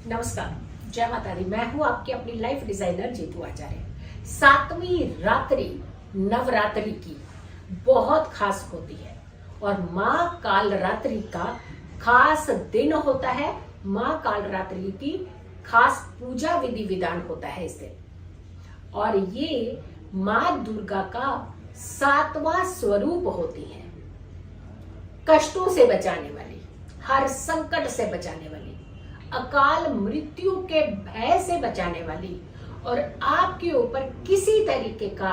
नमस्कार, जय माता दी। मैं हूँ आपकी अपनी लाइफ डिजाइनर जीतू आचार्य। 7वीं रात्रि नवरात्रि की बहुत खास होती है और माँ काल रात्रि का खास दिन होता है। माँ काल रात्रि की खास पूजा विधि विधान होता है इस दिन, और ये माँ दुर्गा का 7वां स्वरूप होती है। कष्टों से बचाने वाली, हर संकट से बचाने वाली, अकाल मृत्यु के भय से बचाने वाली, और आपके ऊपर किसी तरीके का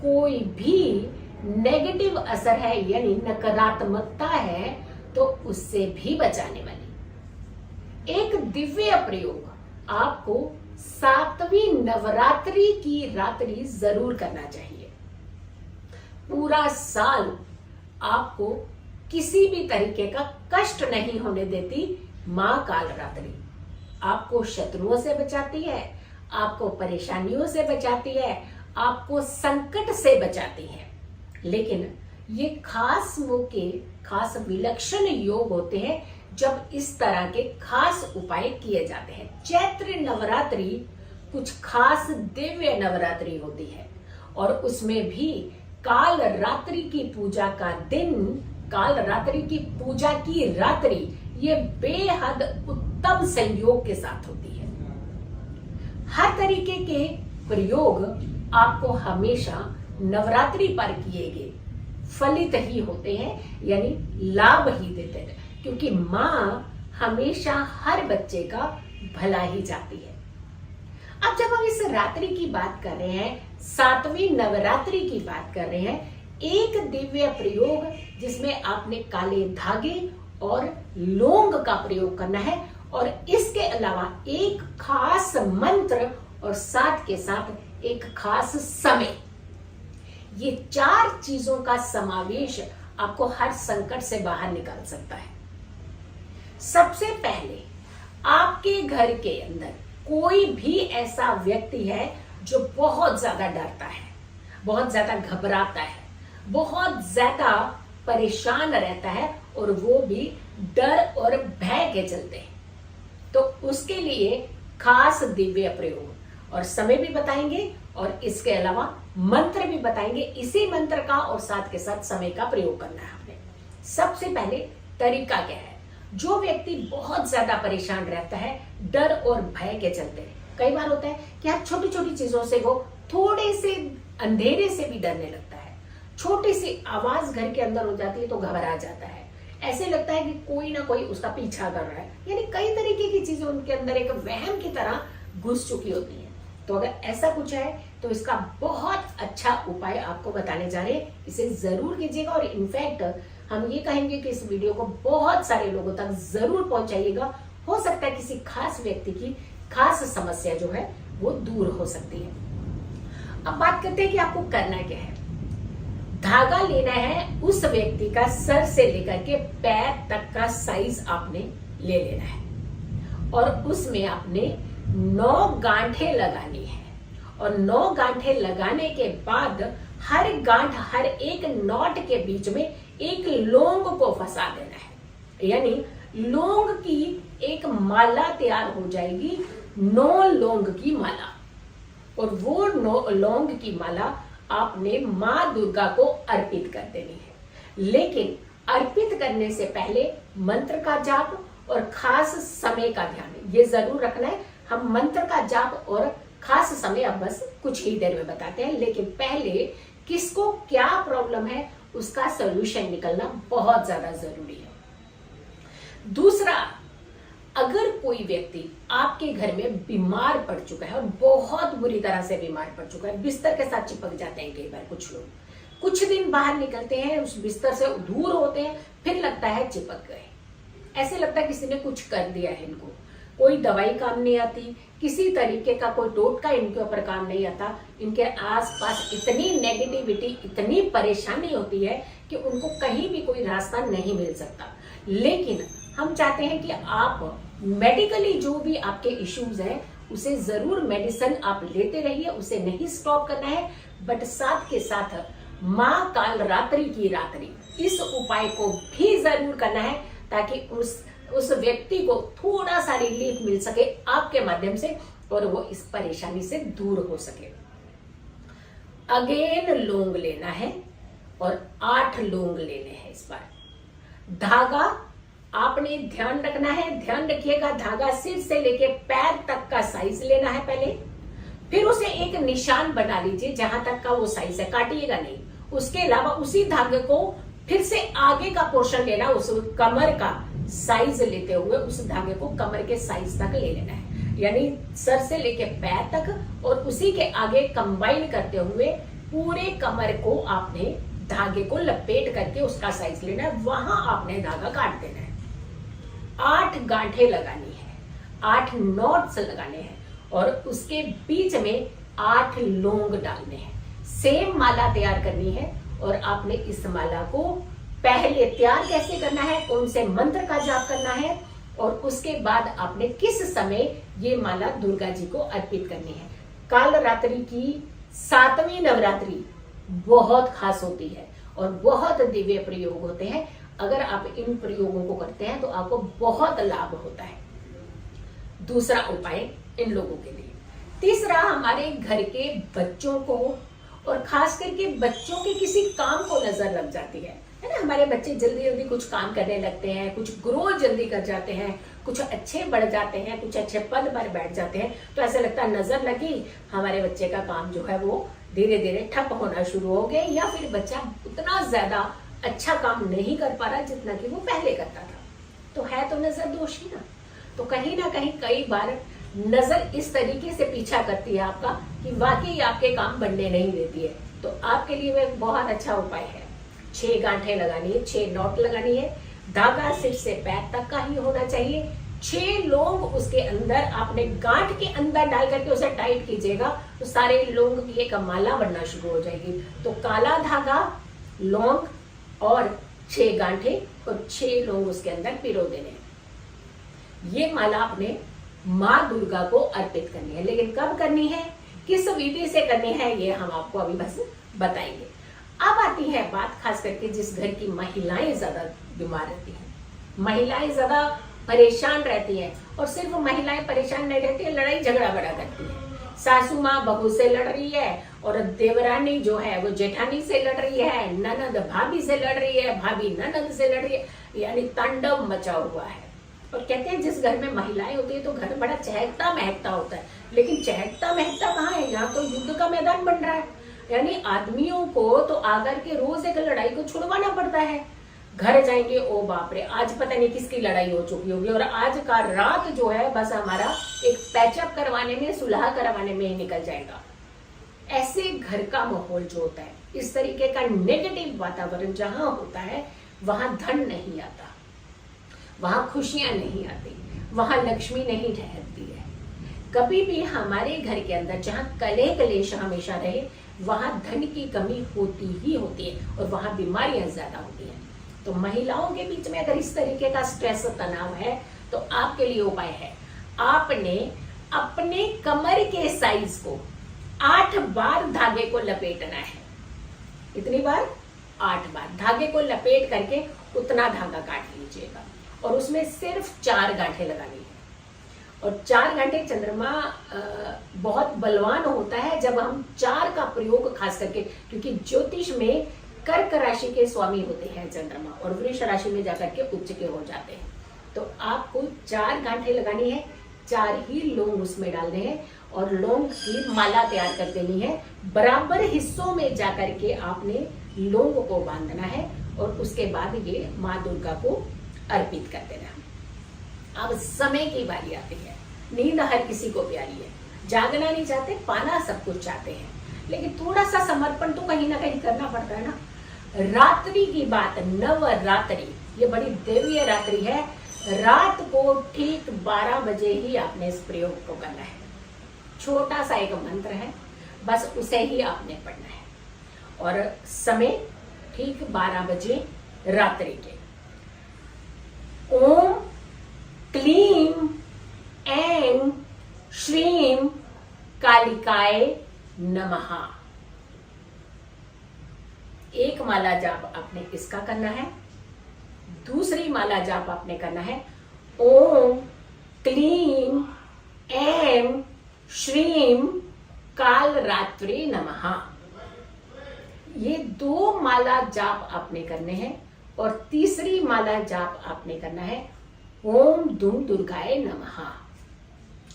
कोई भी नेगेटिव असर है यानी नकारात्मकता है तो उससे भी बचाने वाली एक दिव्य प्रयोग आपको 7वीं नवरात्रि की रात्रि जरूर करना चाहिए। पूरा साल आपको किसी भी तरीके का कष्ट नहीं होने देती माँ काल रात्रि। आपको शत्रुओं से बचाती है, आपको परेशानियों से बचाती है, आपको संकट से बचाती है। लेकिन ये खास मौके, खास विलक्षण योग होते हैं जब इस तरह के खास उपाय किए जाते हैं। चैत्र नवरात्रि कुछ खास दिव्य नवरात्रि होती है और उसमें भी काल रात्रि की पूजा का दिन, काल रात्रि की पूजा की रात्रि ये बेहद उत्तम संयोग के साथ होती है। हर तरीके के प्रयोग आपको हमेशा नवरात्रि पर किए गए फलित ही होते हैं, यानी लाभ ही देते हैं, क्योंकि माँ हमेशा हर बच्चे का भला ही चाहती है। अब जब हम इस रात्रि की बात कर रहे हैं, 7वीं नवरात्रि की बात कर रहे हैं, एक दिव्य प्रयोग जिसमें आपने काले धागे और लौंग का प्रयोग करना है और इसके अलावा एक खास मंत्र और साथ के साथ एक खास समय। ये 4 चीजों का समावेश आपको हर संकट से बाहर निकाल सकता है। सबसे पहले आपके घर के अंदर कोई भी ऐसा व्यक्ति है जो बहुत ज्यादा डरता है, बहुत ज्यादा घबराता है, बहुत ज्यादा परेशान रहता है और वो भी डर और भय के चलते हैं, तो उसके लिए खास दिव्य प्रयोग और समय भी बताएंगे और इसके अलावा मंत्र भी बताएंगे। इसी मंत्र का और साथ के साथ समय का प्रयोग करना है आपने। सबसे पहले तरीका क्या है? जो व्यक्ति बहुत ज्यादा परेशान रहता है डर और भय के चलते, कई बार होता है कि हर छोटी छोटी चीजों से वो थोड़े से अंधेरे से भी डरने लगता है, छोटी सी आवाज घर के अंदर हो जाती है तो घबरा जाता है, ऐसे लगता है कि कोई ना कोई उसका पीछा कर रहा है, यानी कई तरीके की चीजें उनके अंदर एक वहम की तरह घुस चुकी होती है। तो अगर ऐसा कुछ है तो इसका बहुत अच्छा उपाय आपको बताने जा रहे हैं, इसे जरूर कीजिएगा। और इनफैक्ट हम ये कहेंगे कि इस वीडियो को बहुत सारे लोगों तक जरूर पहुंचाइएगा। हो सकता है किसी खास व्यक्ति की खास समस्या जो है वो दूर हो सकती है। अब बात करते हैं कि आपको करना क्या है। धागा लेना है उस व्यक्ति का सर से लेकर के पैर तक का साइज आपने ले लेना है और उसमें आपने 9 गांठें लगानी है और 9 गांठें लगाने के बाद हर गांठ, हर एक नॉट के बीच में एक लौंग को फंसा देना है, यानी लौंग की एक माला तैयार हो जाएगी, 9 लौंग की माला। और वो 9 लौंग की माला आपने माँ दुर्गा को अर्पित कर देनी है। लेकिन अर्पित करने से पहले मंत्र का जाप और खास समय का ध्यान ये जरूर रखना है। हम मंत्र का जाप और खास समय अब बस कुछ ही देर में बताते हैं, लेकिन पहले किसको क्या प्रॉब्लम है उसका सॉल्यूशन निकलना बहुत ज्यादा जरूरी है। दूसरा, अगर कोई व्यक्ति आपके घर में बीमार पड़ चुका है और बहुत बुरी तरह से बीमार पड़ चुका है, बिस्तर के साथ चिपक जाते हैं कई बार कुछ लोग, कुछ दिन बाहर निकलते हैं, उस बिस्तर से दूर होते हैं, फिर लगता है चिपक गए, ऐसे लगता है किसी ने कुछ कर दिया है इनको, कोई दवाई काम नहीं आती, किसी तरीके का कोई टोटका इनके ऊपर काम नहीं आता, इनके आसपास इतनी नेगेटिविटी, इतनी परेशानी होती है कि उनको कहीं भी कोई रास्ता नहीं मिल सकता। लेकिन हम चाहते हैं कि आप मेडिकली जो भी आपके इश्यूज हैं उसे जरूर मेडिसिन आप लेते रहिए, उसे नहीं स्टॉप करना है, बट साथ के साथ माँ काल रात्रि की रात्रि इस उपाय को भी जरूर करना है ताकि उस व्यक्ति को थोड़ा सा रिलीफ मिल सके आपके माध्यम से और वो इस परेशानी से दूर हो सके। अगेन लौंग लेना है और 8 लौंग लेने हैं इस बार। धागा आपने ध्यान रखना है, ध्यान रखिएगा, धागा सिर से लेके पैर तक का साइज लेना है पहले, फिर उसे एक निशान बना लीजिए जहां तक का वो साइज है, काटिएगा नहीं। उसके अलावा उसी धागे को फिर से आगे का पोर्शन लेना, उस कमर का साइज लेते हुए उस धागे को कमर के साइज तक ले लेना है, यानी सर से लेके पैर तक और उसी के आगे कंबाइन करते हुए पूरे कमर को आपने धागे को लपेट करके उसका साइज लेना है, वहां आपने धागा काट देना है। 8 गांठें लगानी है, 8 नॉट्स लगाने हैं और उसके बीच में 8 लौंग डालने हैं। सेम माला तैयार करनी है और आपने इस माला को पहले तैयार कैसे करना है, कौन से मंत्र का जाप करना है और उसके बाद आपने किस समय ये माला दुर्गा जी को अर्पित करनी है। काल रात्रि की 7वीं नवरात्रि बहुत खास होती है और बहुत दिव्य प्रयोग होते हैं। अगर आप इन प्रयोगों को करते हैं तो आपको बहुत लाभ होता है। दूसरा उपाय इन लोगों के लिए। तीसरा, हमारे घर के बच्चों को और खास करके बच्चों के किसी काम को नजर लग जाती है ना। हमारे बच्चे जल्दी जल्दी कुछ काम करने लगते हैं, कुछ ग्रो जल्दी कर जाते हैं, कुछ अच्छे बढ़ जाते हैं, कुछ अच्छे पद पर बैठ जाते हैं, तो ऐसा लगता है नजर लगी, हमारे बच्चे का काम जो है वो धीरे धीरे ठप होना शुरू हो गया, या फिर बच्चा उतना ज्यादा अच्छा काम नहीं कर पा रहा जितना कि वो पहले करता था। तो है तो नजर दोष ही ना। तो कहीं ना कहीं कई बार नजर इस तरीके से पीछा करती है आपका कि वाकई आपके काम बनने नहीं देती है। तो आपके लिए वह बहुत अच्छा उपाय है। 6 गांठें लगानी है, 6 नॉट लगानी है, धागा सिर से पैर तक का ही होना चाहिए। 6 लौंग उसके अंदर आपने गांठ के अंदर डाल करके उसे टाइट कीजिएगा तो सारे लौंग की एक माला बनना शुरू हो जाएगी। तो काला धागा, लौंग और 6 गांठें और 6 लौंग उसके अंदर पिरो देने। ये माला आपने माँ दुर्गा को अर्पित करनी है, लेकिन कब करनी है, किस विधि से करनी है, ये हम आपको अभी बस बताएंगे। अब आती है बात खास करके जिस घर की महिलाएं ज्यादा बीमार रहती हैं, महिलाएं ज्यादा परेशान रहती हैं। और सिर्फ महिलाएं परेशान नहीं रहती है, लड़ाई झगड़ा बड़ा करती है। सासू माँ बहू से लड़ रही है और देवरानी जो है वो जेठानी से लड़ रही है, ननद भाभी से लड़ रही है, भाभी ननद से लड़ रही है, यानी तांडव मचा हुआ है। और कहते हैं जिस घर में महिलाएं होती है तो घर बड़ा चहकता महकता होता है, लेकिन चहकता महकता कहाँ है, यहाँ तो युद्ध का मैदान बन रहा है। यानी आदमियों को तो आकर के रोज एक लड़ाई को छुड़वाना पड़ता है। घर जाएंगे, ओ बाप रे, आज पता नहीं किसकी लड़ाई हो चुकी होगी और आज का रात जो है बस हमारा एक पैचअप करवाने में, सुलह करवाने में ही निकल जाएगा। ऐसे घर का माहौल जो होता है, इस तरीके का नेगेटिव वातावरण जहां होता है, वहां धन नहीं आता, वहां खुशियां नहीं आती, वहां लक्ष्मी नहीं ठहरती है। कभी भी हमारे घर के अंदर जहां कलेह कलेश हमेशा रहे, वहां धन की कमी होती ही होती है और वहां बीमारियां ज्यादा होती हैं। तो महिलाओं के बीच में अगर इस तरीके का स्ट्रेस तनाव है तो आपके लिए उपाय है, आपने अपने कमर के साइज को 8 बार धागे को लपेटना है। कितनी बार? 8 बार धागे को लपेट करके उतना धागा काट लीजिएगा और उसमें सिर्फ 4 गांठें लगानी है। और 4 गांठें, चंद्रमा बहुत बलवान होता है जब हम 4 का प्रयोग खास करके, क्योंकि ज्योतिष में कर्क राशि के स्वामी होते हैं चंद्रमा और वृष राशि में जाकर के उच्च के हो जाते हैं। तो आपको 4 गांठें लगानी है, 4 ही लौंग उसमें डालने हैं और लौंग की माला तैयार कर देनी है। बराबर हिस्सों में जाकर के आपने लौंग को बांधना है और उसके बाद ये माँ दुर्गा को अर्पित कर देना। अब समय की बारी आती है। नींद हर किसी को प्यारी है, जागना नहीं चाहते, पाना सब कुछ चाहते हैं, लेकिन थोड़ा सा समर्पण तो कहीं ना कहीं करना पड़ता है ना। रात्रि की बात, नवरात्रि, ये बड़ी दिव्य रात्रि है। रात को ठीक 12 बजे ही आपने इस प्रयोग को करना है। छोटा सा एक मंत्र है, बस उसे ही आपने पढ़ना है और समय ठीक 12 बजे रात्रि के। ओम क्लीम ऐं श्रीं कालिकाय नमः। एक माला जाप आपने इसका करना है, दूसरी माला जाप आपने करना है ओम क्लीं ऐं श्रीं कालरात्रि नमः। ये 2 माला जाप आपने करने हैं और तीसरी माला जाप आपने करना है ओम दुम दुर्गाए नमः।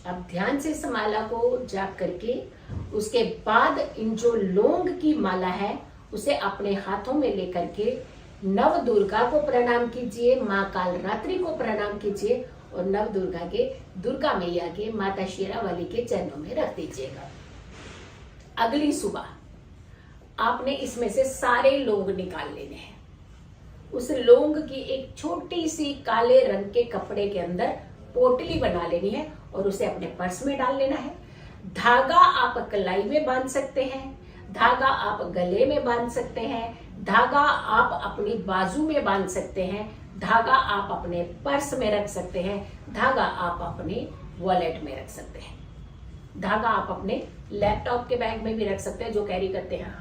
अब ध्यान से इस माला को जाप करके उसके बाद इन जो लौंग की माला है उसे अपने हाथों में लेकर के नव दुर्गा को प्रणाम कीजिए, माँ कालरात्रि को प्रणाम कीजिए और नव दुर्गा के दुर्गा मैया के माता शेरावाली के चरणों में रख दीजिएगा। अगली सुबह आपने इसमें से सारे लौंग निकाल लेने हैं। उस लौंग की एक छोटी सी काले रंग के कपड़े के अंदर पोटली बना लेनी है और उसे अपने पर्स में डाल लेना है। धागा आप कलाई में बांध सकते हैं, धागा आप गले में बांध सकते हैं, धागा आप अपनी बाजू में बांध सकते हैं, धागा आप अपने पर्स में रख सकते हैं, धागा आप अपने वॉलेट में रख सकते हैं, धागा आप अपने लैपटॉप के बैग में भी रख सकते हैं जो कैरी करते हैं।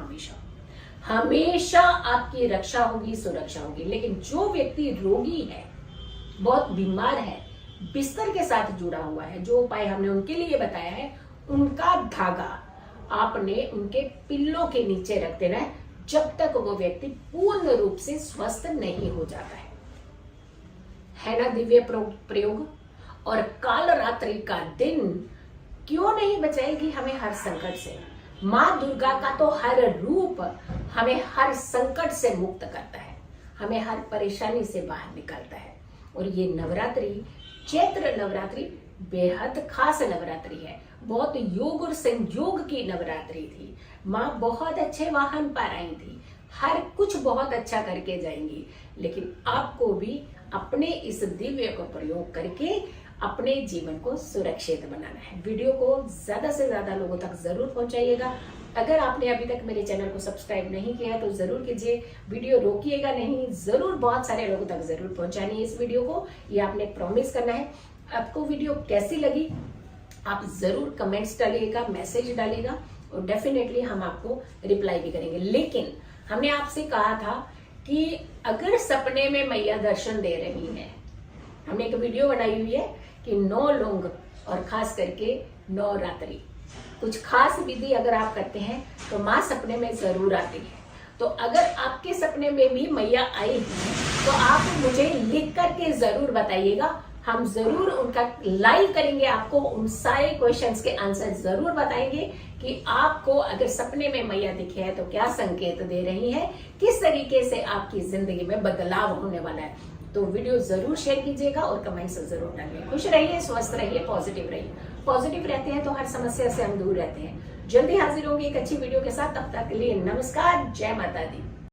हमेशा आपकी रक्षा होगी, सुरक्षा होगी। लेकिन जो व्यक्ति रोगी है, बहुत बीमार है, बिस्तर के साथ जुड़ा हुआ है, जो उपाय हमने उनके लिए बताया है, उनका धागा आपने उनके पिल्लों के नीचे रख देना है जब तक वो व्यक्ति पूर्ण रूप से स्वस्थ नहीं हो जाता है ना दिव्य प्रयोग। और काल रात्रि का दिन क्यों नहीं बचाएगी हमें हर संकट से। माँ दुर्गा का तो हर रूप हमें हर संकट से मुक्त करता है, हमें हर परेशानी से बाहर निकालता है। और ये नवरात्रि, चैत्र नवरात्रि बेहद खास नवरात्रि है, बहुत योग और संयोग की नवरात्रि थी। माँ बहुत अच्छे वाहन पर आई थी, हर कुछ बहुत अच्छा करके जाएंगी। लेकिन आपको भी अपने इस दिव्य को प्रयोग करके अपने जीवन को सुरक्षित बनाना है। वीडियो को ज्यादा से ज्यादा लोगों तक जरूर पहुंचाइएगा। अगर आपने अभी तक मेरे चैनल को सब्सक्राइब नहीं किया है तो जरूर कीजिए, वीडियो रोकिएगा नहीं, जरूर बहुत सारे लोगों तक जरूर पहुंचानी है इस वीडियो को, ये आपने प्रॉमिस करना है। आपको वीडियो कैसी लगी आप जरूर कमेंट्स डालिएगा, मैसेज डालिएगा और डेफिनेटली हम आपको रिप्लाई भी करेंगे। लेकिन हमने आपसे कहा था कि अगर सपने में मैया दर्शन दे रही है, हमने एक वीडियो बनाई हुई है कि 9 लौंग और खास करके 9 रात्रि कुछ खास विधि अगर आप करते हैं तो माँ सपने में जरूर आती है। तो अगर आपके सपने में भी मैया आई है तो आप मुझे लिख करके जरूर बताइएगा, हम जरूर उनका लाइव करेंगे, आपको उन सारे क्वेश्चंस के आंसर जरूर बताएंगे कि आपको अगर सपने में मैया दिखे है तो क्या संकेत दे रही है, किस तरीके से आपकी जिंदगी में बदलाव होने वाला है। तो वीडियो जरूर शेयर कीजिएगा और कमेंट्स जरूर डालिए। खुश रहिए, स्वस्थ रहिए, पॉजिटिव रहिए। पॉजिटिव रहते हैं तो हर समस्या से हम दूर रहते हैं। जल्दी हाजिर होंगे एक अच्छी वीडियो के साथ, तब तक के लिए नमस्कार, जय माता दी।